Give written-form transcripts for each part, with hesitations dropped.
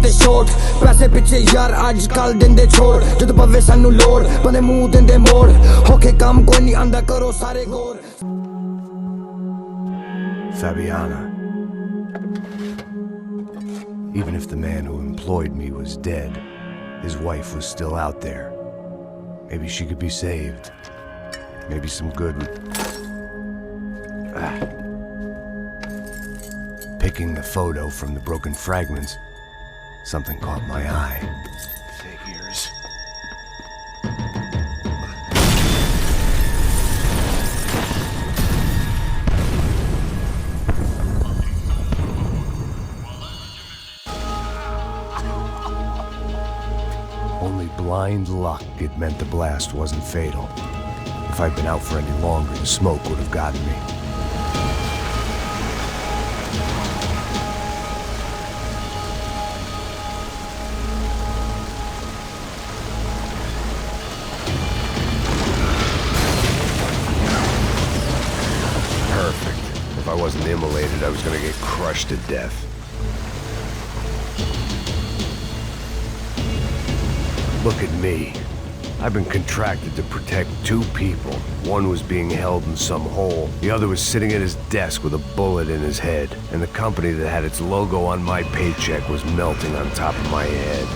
ते शोट पैसे पिछे यार अजकल दिंदे छोड़ जद पवे सानू लोड़ बंदे मुंह दिंदे मोड़ होके काम कोई नहीं आंदा करो सारे गौर Fabiana. Even if the man who employed me was dead, his wife was still out there. Maybe she could be saved. Maybe some good would... Picking the photo from the broken fragments, something caught my eye. Figures. Only blind luck it meant the blast wasn't fatal. If I'd been out for any longer, the smoke would have gotten me. Perfect. If I wasn't immolated, I was gonna get crushed to death. Look at me. I've been contracted to protect two people. One was being held in some hole. The other was sitting at his desk with a bullet in his head. And the company that had its logo on my paycheck was melting on top of my head.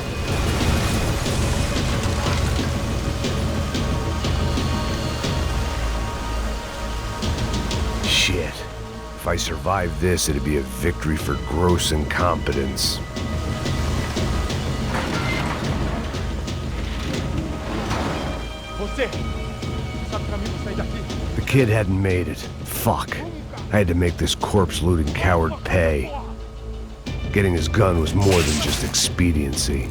Shit. If I survived this, it'd be a victory for gross incompetence. The kid hadn't made it. Fuck. I had to make this corpse-looting coward pay. Getting his gun was more than just expediency.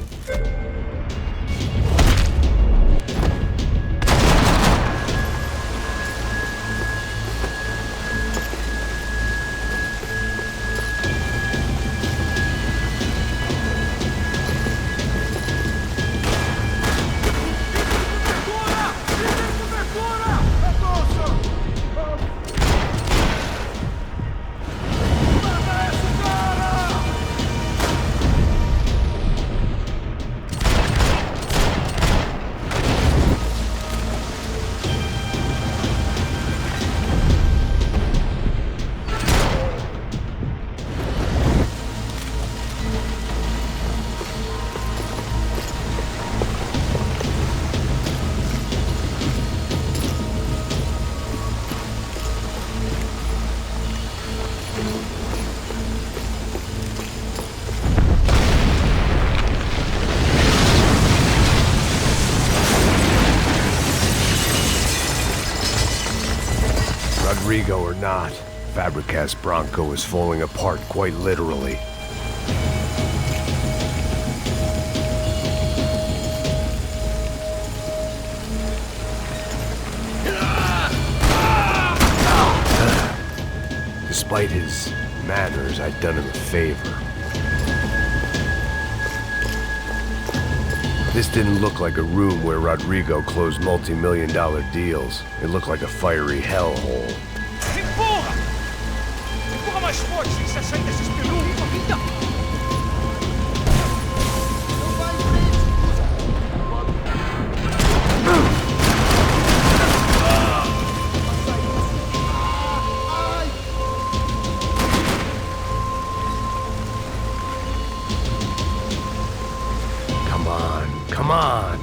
Rodrigo or not, Fabricas Branco is falling apart quite literally. Despite his manners, I'd done him a favor. This didn't look like a room where Rodrigo closed multi-million-dollar deals. It looked like a fiery hellhole. Empurra! Empurra mais forte, sem se sair desses peludos. Não vai em frente! Come on!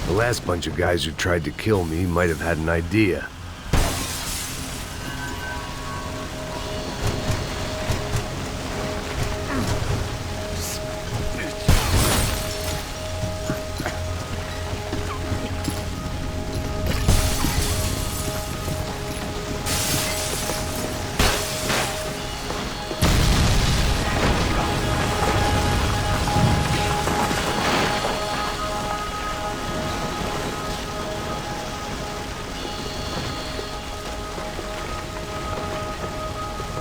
The last bunch of guys who tried to kill me might have had an idea.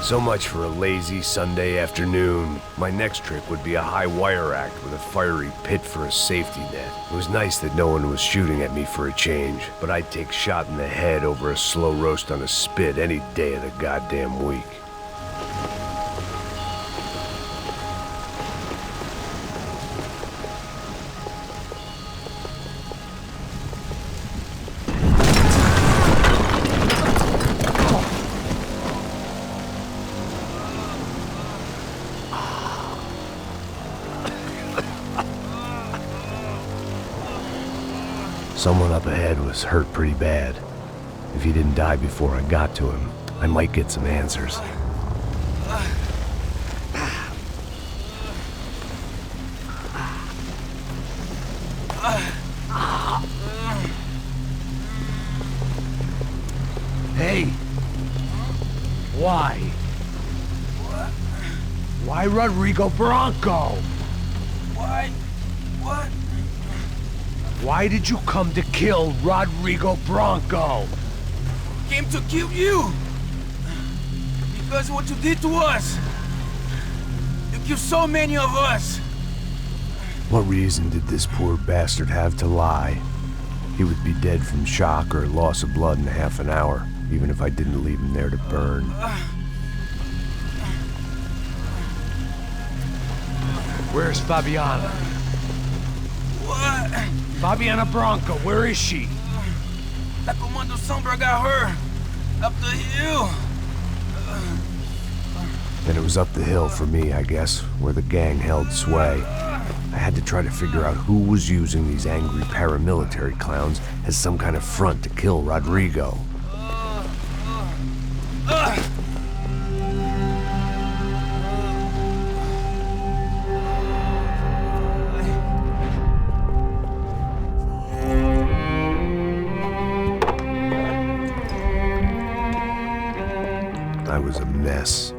So much for a lazy Sunday afternoon. My next trick would be a high wire act with a fiery pit for a safety net. It was nice that no one was shooting at me for a change, but I'd take shot in the head over a slow roast on a spit any day of the goddamn week. Someone up ahead was hurt pretty bad. If he didn't die before I got to him, I might get some answers. Hey! Why? Why Rodrigo Branco? Why? What? Why did you come to kill Rodrigo Branco? Came to kill you! Because of what you did to us! You killed so many of us! What reason did this poor bastard have to lie? He would be dead from shock or loss of blood in half an hour, even if I didn't leave him there to burn. Where's Fabiana? What? Fabiana Branco, where is she? That Comando Sombra got her! Up the hill! Then it was up the hill for me, I guess, where the gang held sway. I had to try to figure out who was using these angry paramilitary clowns as some kind of front to kill Rodrigo. I was a mess.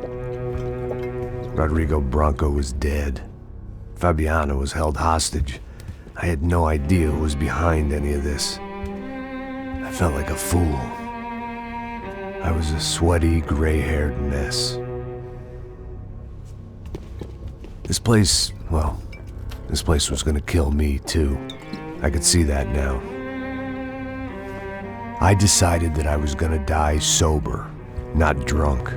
Rodrigo Branco was dead. Fabiana was held hostage. I had no idea who was behind any of this. I felt like a fool. I was a sweaty, gray-haired mess. This place was gonna kill me too. I could see that now. I decided that I was gonna die sober, not drunk.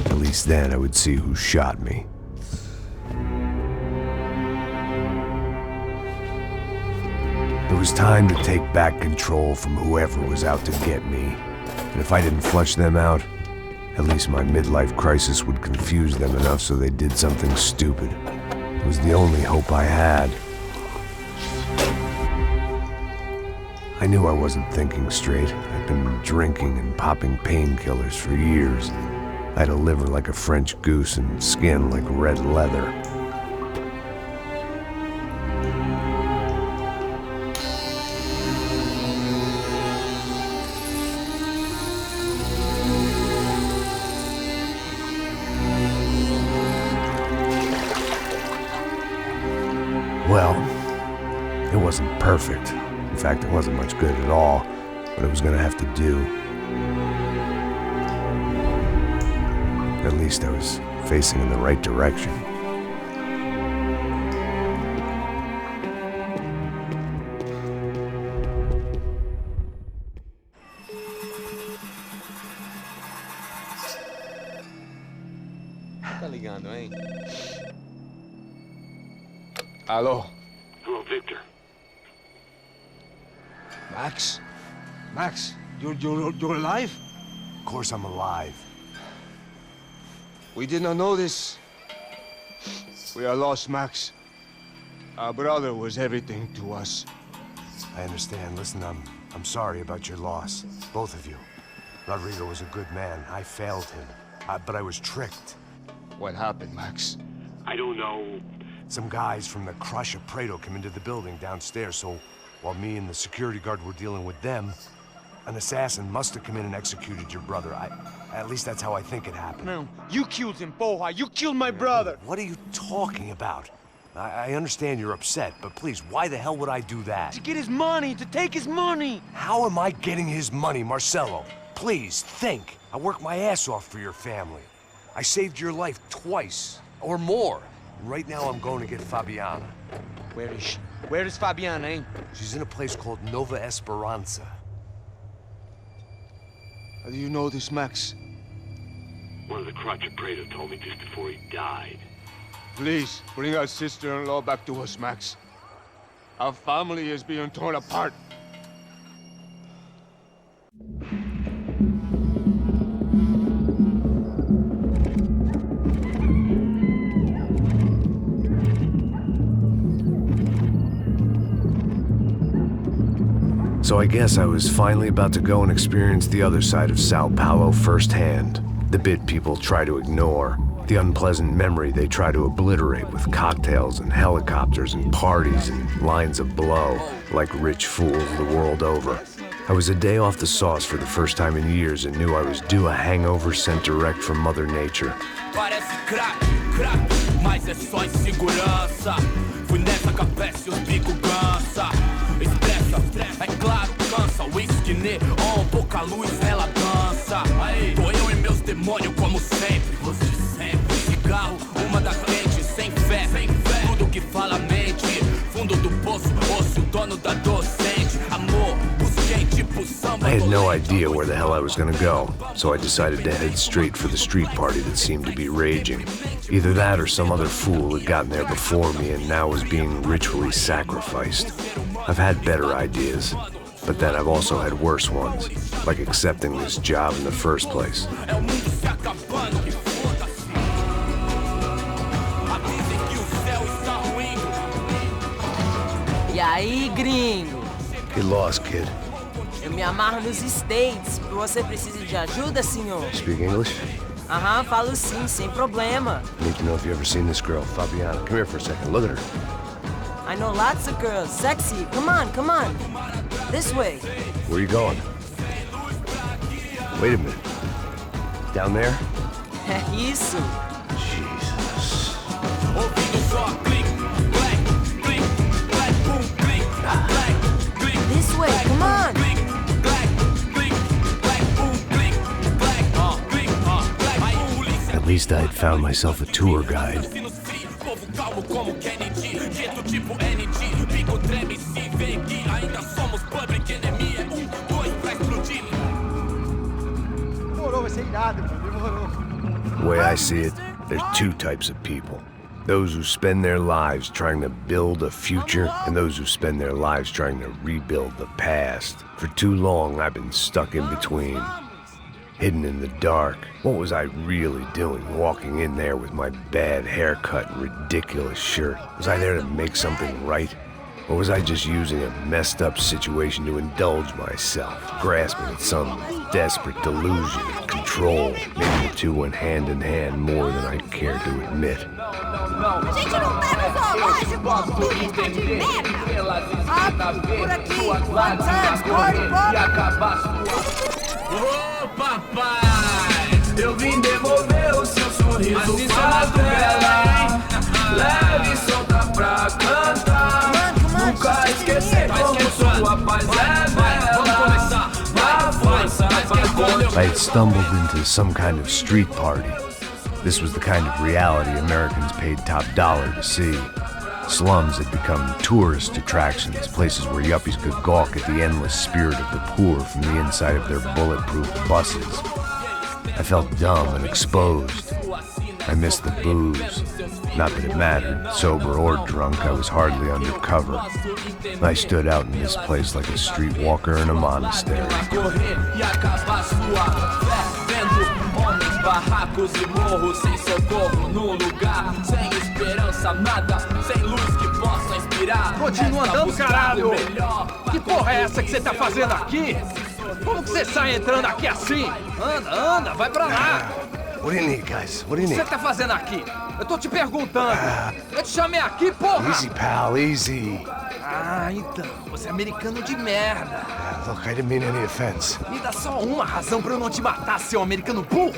At least then I would see who shot me. It was time to take back control from whoever was out to get me. And if I didn't flush them out, at least my midlife crisis would confuse them enough so they did something stupid. It was the only hope I had. I knew I wasn't thinking straight. I'd been drinking and popping painkillers for years. I had a liver like a French goose and skin like red leather. Well, it wasn't perfect. In fact, it wasn't much good at all, but it was gonna have to do. At least I was facing in the right direction. Tá ligando, hein? Alô? Hello, Victor. Max? Max, you're alive? Of course I'm alive. We did not know this. We are lost, Max. Our brother was everything to us. I understand. Listen, I'm sorry about your loss. Both of you. Rodrigo was a good man. I failed him. But I was tricked. What happened, Max? I don't know. Some guys from the Crush of Prado came into the building downstairs, so while me and the security guard were dealing with them, an assassin must have come in and executed your brother. At least that's how I think it happened. No, you killed him, Porra. You killed my brother. What are you talking about? I understand you're upset, but please, why the hell would I do that? To get his money, to take his money. How am I getting his money, Marcelo? Please, think. I worked my ass off for your family. I saved your life twice, or more. Right now I'm going to get Fabiana. Where is she? Where is Fabiana, eh? She's in a place called Nova Esperanza. How do you know this, Max? One of the Crotchet Praetor told me just before he died. Please, bring our sister-in-law back to us, Max. Our family is being torn apart. So I guess I was finally about to go and experience the other side of Sao Paulo firsthand. The bit people try to ignore. The unpleasant memory they try to obliterate with cocktails and helicopters and parties and lines of blow, like rich fools the world over. I was a day off the sauce for the first time in years and knew I was due a hangover sent direct from Mother Nature. Parece crack, crack, mas é só insegurança. Fui nessa capeste os bico cansa. Estressa, é claro, cansa. Whisky, neon, pouca luz, ela dança. Aí, tô eu e meus demônios como sempre. Você sempre. Cigarro, uma das quentes, sem fé. Tudo que fala mente. Fundo do poço, osso, o dono da docente. Amor, busquei tipo samba. I had no idea where the hell I was gonna go, so I decided to head straight for the street party that seemed to be raging. Either that or some other fool had gotten there before me and now was being ritually sacrificed. I've had better ideas, but then I've also had worse ones, like accepting this job in the first place. E aí, gringo? Get lost, kid. Eu me amarro nos States. Você precisa de ajuda, senhor? Speak English? Aham, falo sim, sem problema. I need to know if you've ever seen this girl, Fabiana. Come here for a second. Look at her. I know lots of girls. Sexy. Come on, come on. This way. Where are you going? Wait a minute. Down there? É isso. Jesus. This way, come on. At least I had found myself a tour guide. The way I see it, there's two types of people. Those who spend their lives trying to build a future, and those who spend their lives trying to rebuild the past. For too long, I've been stuck in between. Hidden in the dark. What was I really doing walking in there with my bad haircut and ridiculous shirt? Was I there to make something right? Or was I just using a messed up situation to indulge myself, grasping at some desperate delusion of control? Maybe the two went hand in hand more than I cared to admit. A gente não tá no zoológico, turista de merda! Rápido, por aqui! One time, party, Ô papai, eu vim devolver o seu sorriso pra tela. Leve e solta pra cantar. Nunca esquecer como sua paz é bela. Dá força pra I had stumbled into some kind of street party. This was the kind of reality Americans paid top dollar to see. Slums had become tourist attractions, places where yuppies could gawk at the endless spirit of the poor from the inside of their bulletproof buses. I felt dumb and exposed. I missed the booze. Not that it mattered, sober or drunk, I was hardly undercover. I stood out in this place like a streetwalker in a monastery. Barracos e morros sem socorro num lugar sem esperança, nada, sem luz que possa inspirar. Continua andando, caralho! Que porra é essa que você tá fazendo aqui? Como que você sai entrando aqui assim? Anda, vai pra lá! What do you need, guys? What do you O que need? você tá fazendo aqui? Eu tô te perguntando. Eu te chamei aqui, porra! Easy, pal, easy. Ah, então, você é americano de merda. Look, I didn't mean any offense. Me dá só uma razão pra eu não te matar, seu americano burro.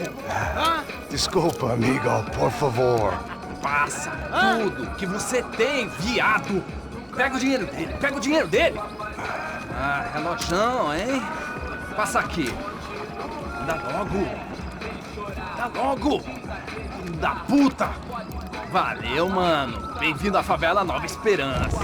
Desculpa, amigo, por favor. Passa tudo que você tem, viado. Pega o dinheiro dele, pega o dinheiro dele. Ah, relojão, hein? Passa aqui. Anda logo! Anda logo! Filho da puta! Valeu, mano. Bem-vindo à favela Nova Esperança.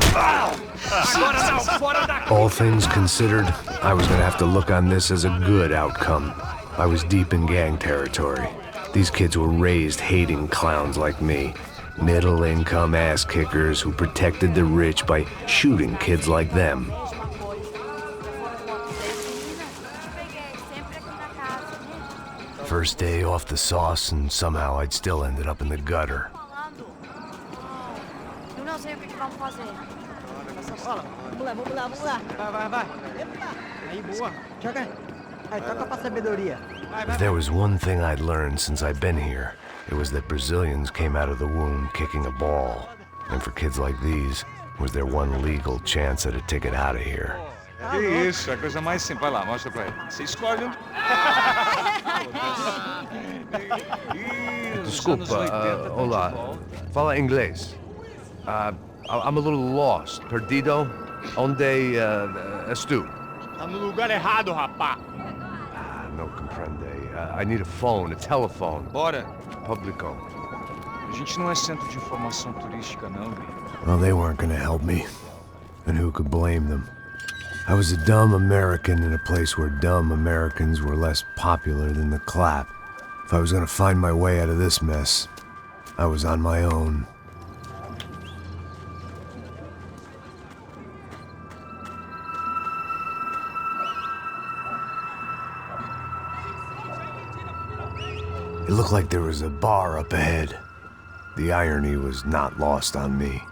Agora não, fora daqui! All things considered, I was gonna have to look on this as a good outcome. I was deep in gang territory. These kids were raised hating clowns like me. Middle-income ass-kickers who protected the rich by shooting kids like them. First day off the sauce, and somehow I'd still ended up in the gutter. Eu não sei o que vamos fazer. Vamos lá. Vai. Aí, boa. Joga. Aí, toca pra sabedoria. If there was one thing I'd learned since I'd been here, it was that Brazilians came out of the womb kicking a ball. And for kids like these, was their one legal chance at a ticket out of here. Que isso, a coisa mais simples. Vai lá, mostra pra ele. Você escolhe um. Desculpa, olá. Fala inglês. I'm a little lost. Perdido? Onde estou? Tá no lugar errado, rapá. No comprende. I need a phone, a telephone. Bora. Publico. A gente não é centro de informação turística, não, Gui. Well, they weren't gonna help me. And who could blame them? I was a dumb American in a place where dumb Americans were less popular than the clap. If I was gonna find my way out of this mess, I was on my own. It looked like there was a bar up ahead. The irony was not lost on me.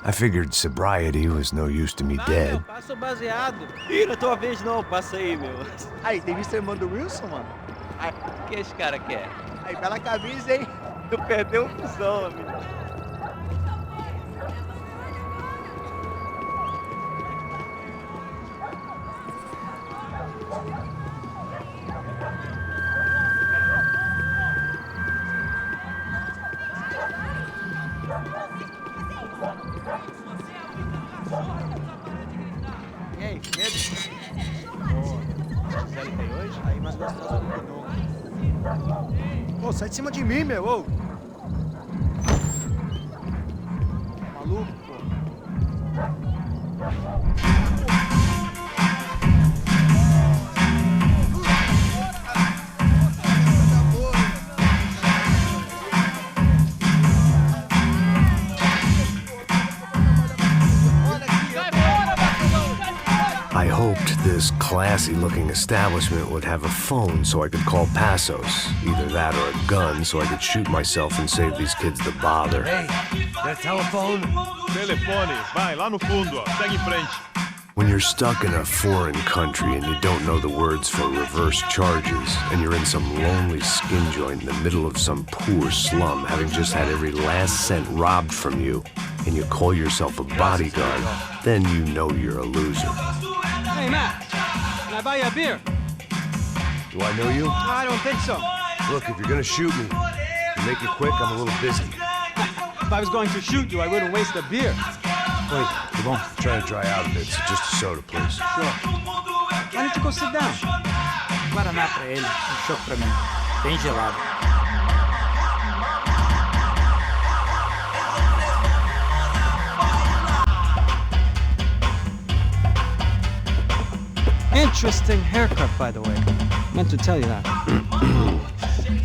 I figured sobriety was no use to me dead. Passa o baseado. Ih, não é tua vez não, passa aí, meu. Aí, tem visto a irmã do Wilson, mano? Aí, o que esse cara quer? Aí, bela camisa, hein? Tu perdeu o fusão, amigo. E aí, medo? Gisele tem hoje? Aí, mais gostosa do que nunca. Ô, sai de cima de mim, meu, ô! Maluco, pô. I hoped this classy-looking establishment would have a phone so I could call Passos. Either that or a gun so I could shoot myself and save these kids the bother. Hey, that telephone? Telefone, vai, lá no fundo, ó. Segue em frente. When you're stuck in a foreign country and you don't know the words for reverse charges, and you're in some lonely skin joint in the middle of some poor slum, having just had every last cent robbed from you, and you call yourself a bodyguard, then you know you're a loser. Hey, Matt, can I buy you a beer? Do I know you? I don't think so. Look, if you're gonna shoot me, to make it quick, I'm a little busy. If I was going to shoot you, I wouldn't waste a beer. Wait, come on. Try to dry out a bit, so just a soda, please. Sure. Why don't you go sit down? Guaraná pra ele, chopp pra mim. Bem gelado. Interesting haircut, by the way. Meant to tell you that.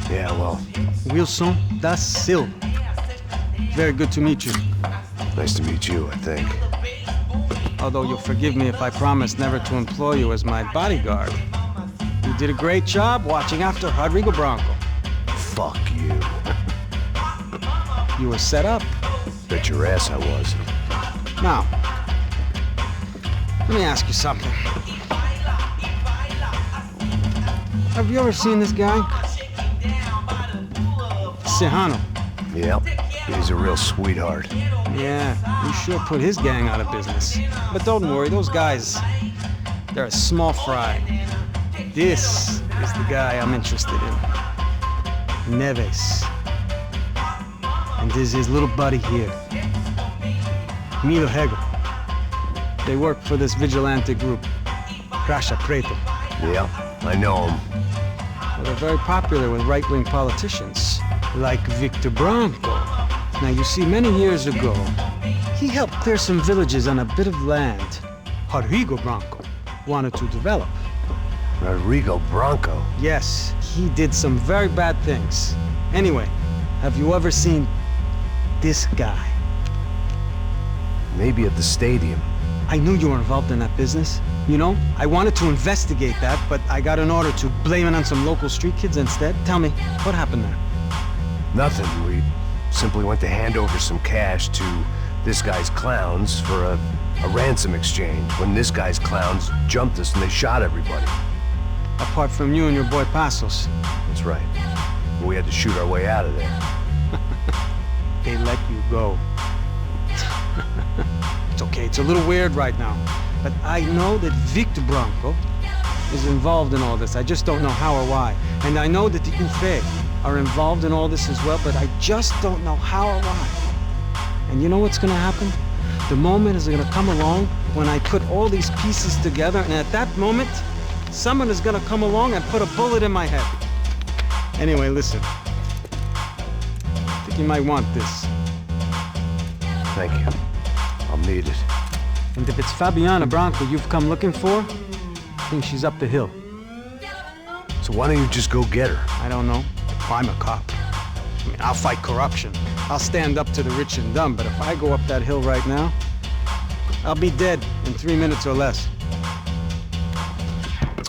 Yeah, well. Wilson da Silva. Very good to meet you. Nice to meet you, I think. Although you'll forgive me if I promise never to employ you as my bodyguard. You did a great job watching after Rodrigo Branco. Fuck you. You were set up. Bet your ass I was. Now, let me ask you something. Have you ever seen this guy? Serrano. Yep, he's a real sweetheart. Yeah, you sure put his gang out of business. But don't worry, those guys, they're a small fry. This is the guy I'm interested in. Neves. And this is his little buddy here. Milo Hegel. They work for this vigilante group, Crasha Preto. Yeah, I know him. Well, they're very popular with right-wing politicians, like Victor Branco. Now, you see, many years ago, he helped clear some villages on a bit of land Rodrigo Branco wanted to develop. Rodrigo Branco? Yes, he did some very bad things. Anyway, have you ever seen this guy? Maybe at the stadium. I knew you were involved in that business. You know, I wanted to investigate that, but I got an order to blame it on some local street kids instead. Tell me, what happened there? Nothing. We simply went to hand over some cash to this guy's clowns for a ransom exchange when this guy's clowns jumped us and they shot everybody. Apart from you and your boy Passos. That's right. We had to shoot our way out of there. They let you go. It's okay, it's a little weird right now. But I know that Victor Branco is involved in all this. I just don't know how or why. And I know that the UFE are involved in all this as well, but I just don't know how or why. And you know what's gonna happen? The moment is gonna come along when I put all these pieces together, and at that moment, someone is gonna come along and put a bullet in my head. Anyway, listen. I think you might want this. Thank you. I'll need it. And if it's Fabiana Branco you've come looking for, I think she's up the hill. So why don't you just go get her? I don't know. I'm a cop. I mean, I'll fight corruption. I'll stand up to the rich and dumb, but if I go up that hill right now, I'll be dead in 3 minutes or less.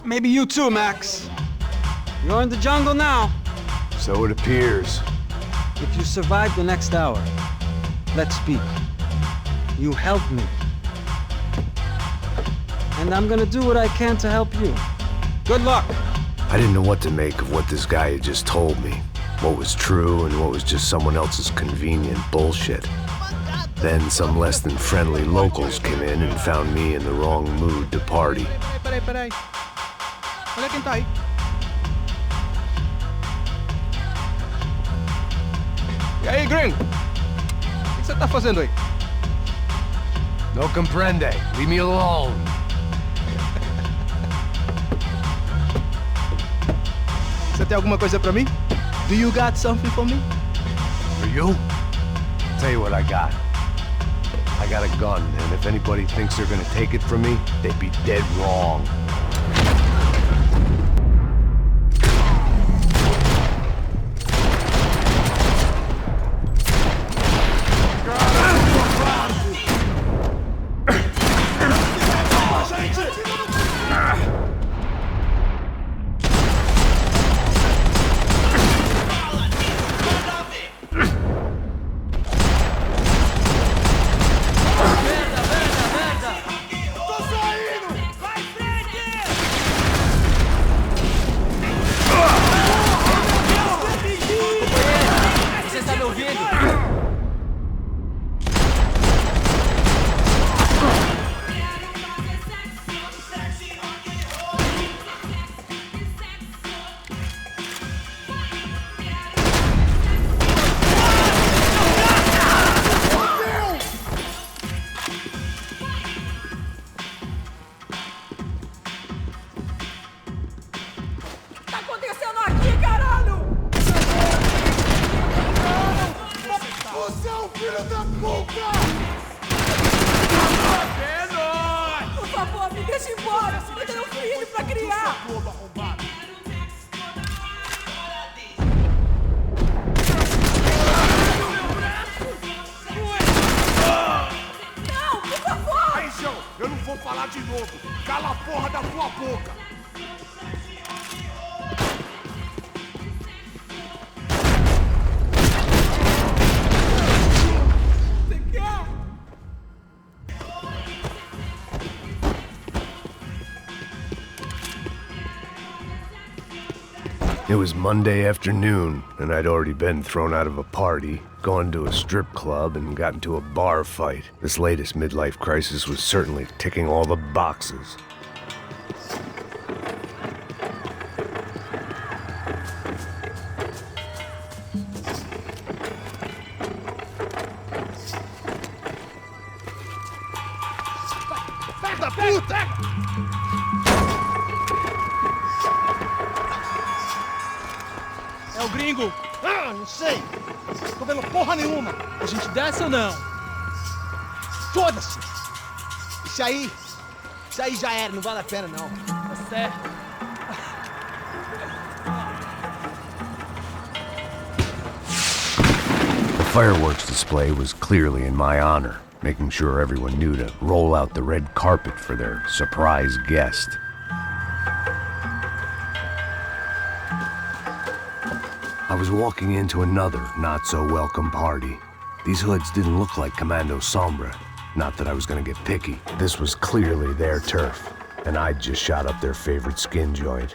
Maybe you too, Max. You're in the jungle now. So it appears. If you survive the next hour, let's speak. You helped me. And I'm gonna do what I can to help you. Good luck. I didn't know what to make of what this guy had just told me. What was true and what was just someone else's convenient bullshit. Then some less than friendly locals came in and found me in the wrong mood to party. Peraí. Olha quem tá aí. E aí, gringo? O que você tá fazendo aí? No comprende. Leave me alone. Você tem alguma coisa pra mim? Do you got something for me? For you? Tell you what I got. I got a gun, and if anybody thinks they're gonna take it from me, they'd be dead wrong. It was Monday afternoon, and I'd already been thrown out of a party, gone to a strip club, and got into a bar fight. This latest midlife crisis was certainly ticking all the boxes. Da puta! É o gringo. Ah, não sei. Tô vendo porra nenhuma. A gente desce ou não? Foda-se. Isso aí já era, não vale a pena não. Tá certo. The fireworks display was clearly in my honor, making sure everyone knew to roll out the red carpet for their surprise guest. I was walking into another not-so-welcome party. These hoods didn't look like Commando Sombra. Not that I was gonna get picky. This was clearly their turf, and I'd just shot up their favorite skin joint.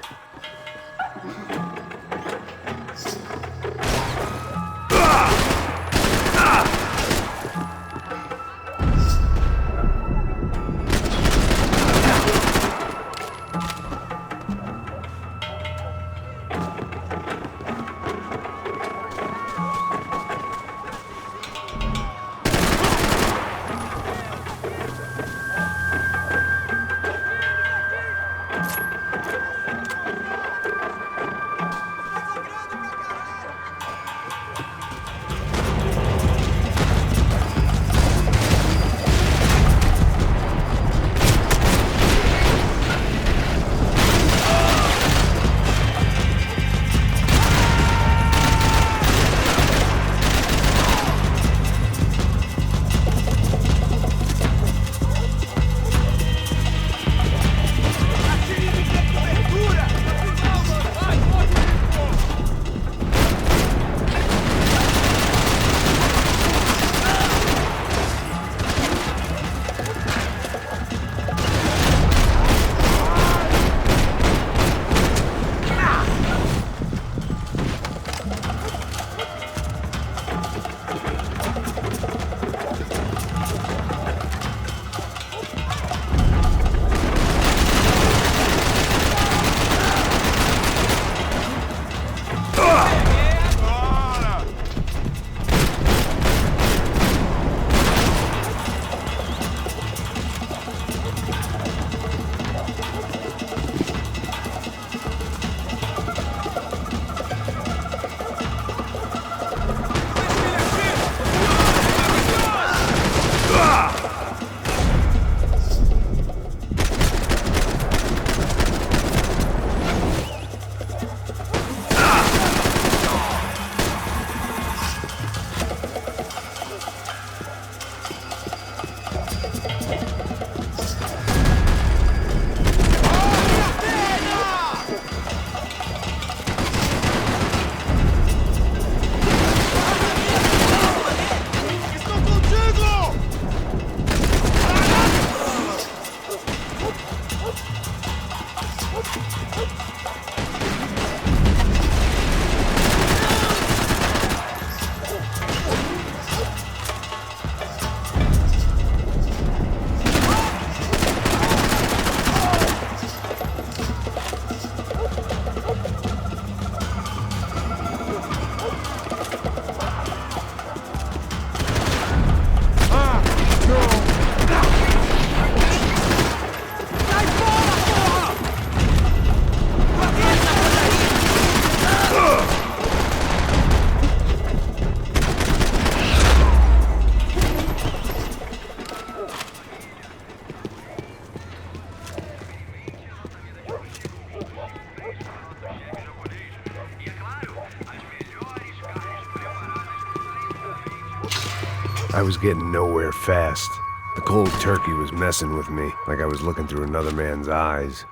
I was getting nowhere fast. The cold turkey was messing with me, like I was looking through another man's eyes.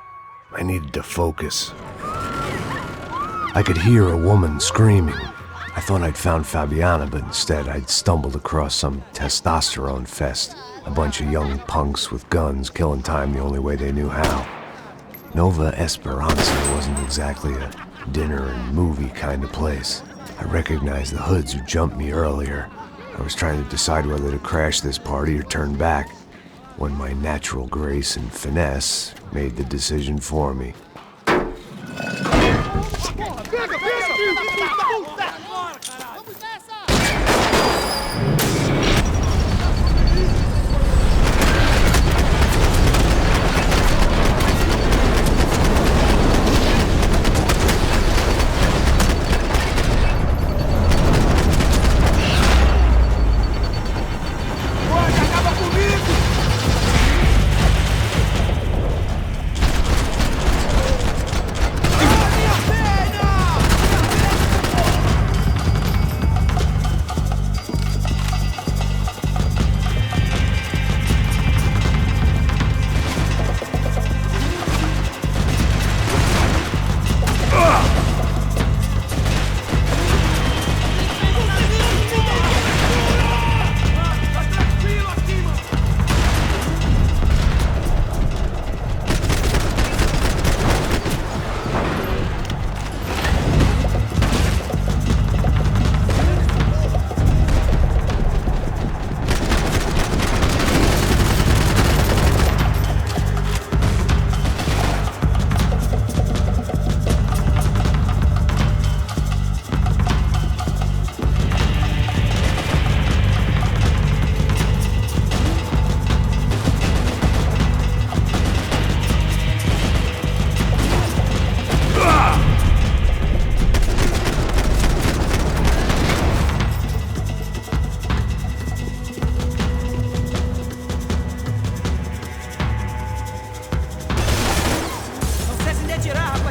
I needed to focus. I could hear a woman screaming. I thought I'd found Fabiana, but instead I'd stumbled across some testosterone fest. A bunch of young punks with guns killing time the only way they knew how. Nova Esperanza wasn't exactly a dinner and movie kind of place. I recognized the hoods who jumped me earlier. I was trying to decide whether to crash this party or turn back, when my natural grace and finesse made the decision for me.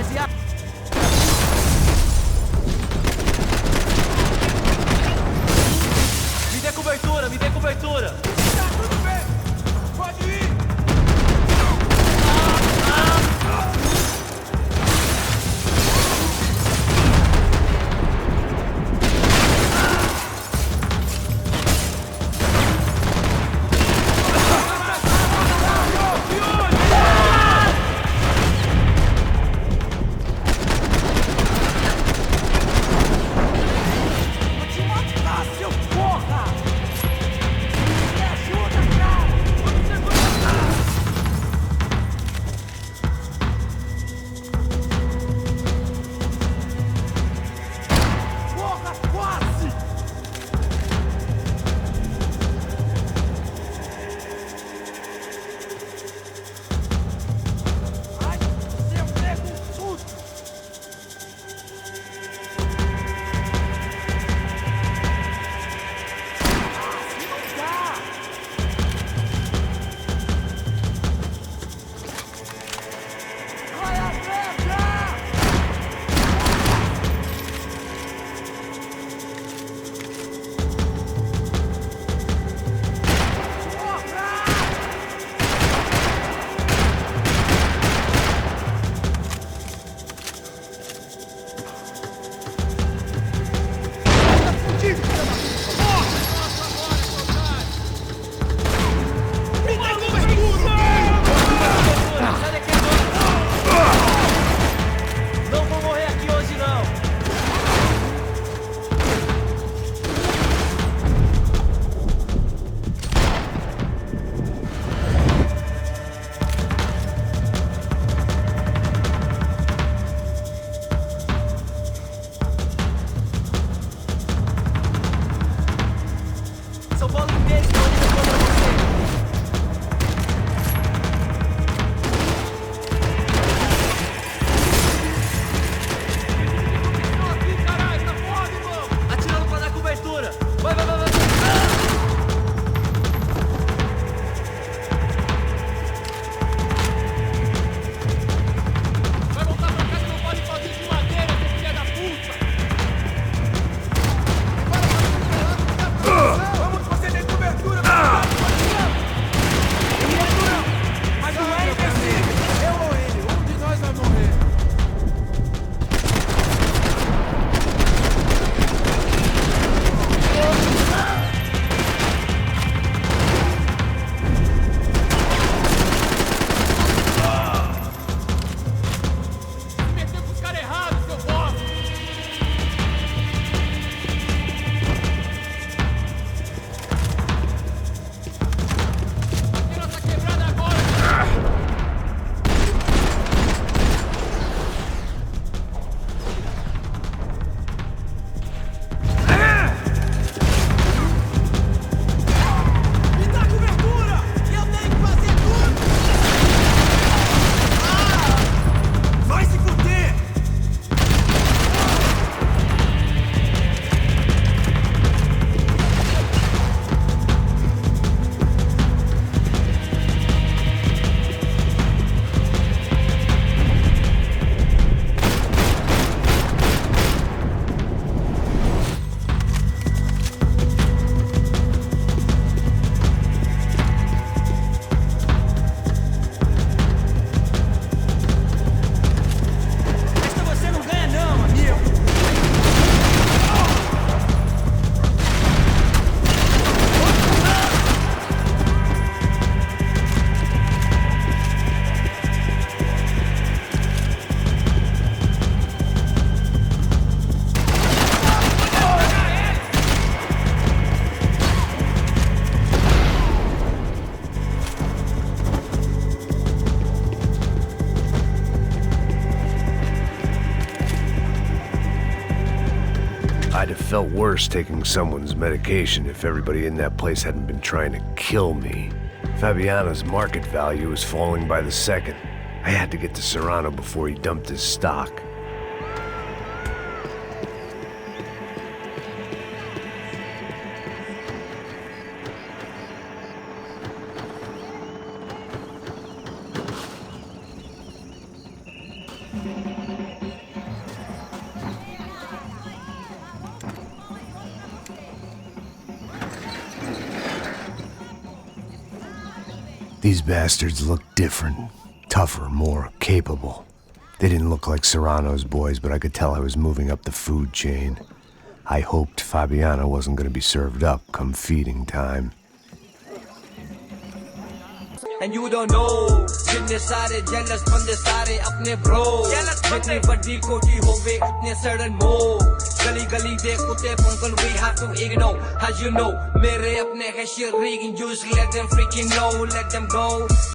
rapaziada. Me dê cobertura, me dê cobertura. Tá tudo bem. Pode ir. São Paulo inteiro está unido contra você. Aqui, caralho, tá foda, irmão. Atirando pra dar cobertura. Vai, vai, vai, vai. Vai voltar pra casa, não pode fazer de madeira, seu filho da puta. Vamos conceder cobertura. Mas não é impossível. Eu ou ele, um de nós vai morrer. Meteu com os caras errados, seu bosta. Tem nossa quebrada agora. Me dá cobertura. Eu tenho que fazer tudo. Vai se fuder. Esta você não ganha não, amigo. I'd have felt worse taking someone's medication if everybody in that place hadn't been trying to kill me. Fabiana's market value was falling by the second. I had to get to Serrano before he dumped his stock. These bastards looked different. Tougher, more capable. They didn't look like Serrano's boys, but I could tell I was moving up the food chain. I hoped Fabiana wasn't going to be served up come feeding time. And you don't know जितने सारे jealous बंदे सारे अपने bro जितनी बड़ी कोठी होवे उतने sudden mo गली गली देख कुत्ते पंकल we have to ignore as you know मेरे अपने है shit rigging just let them freaking know let them go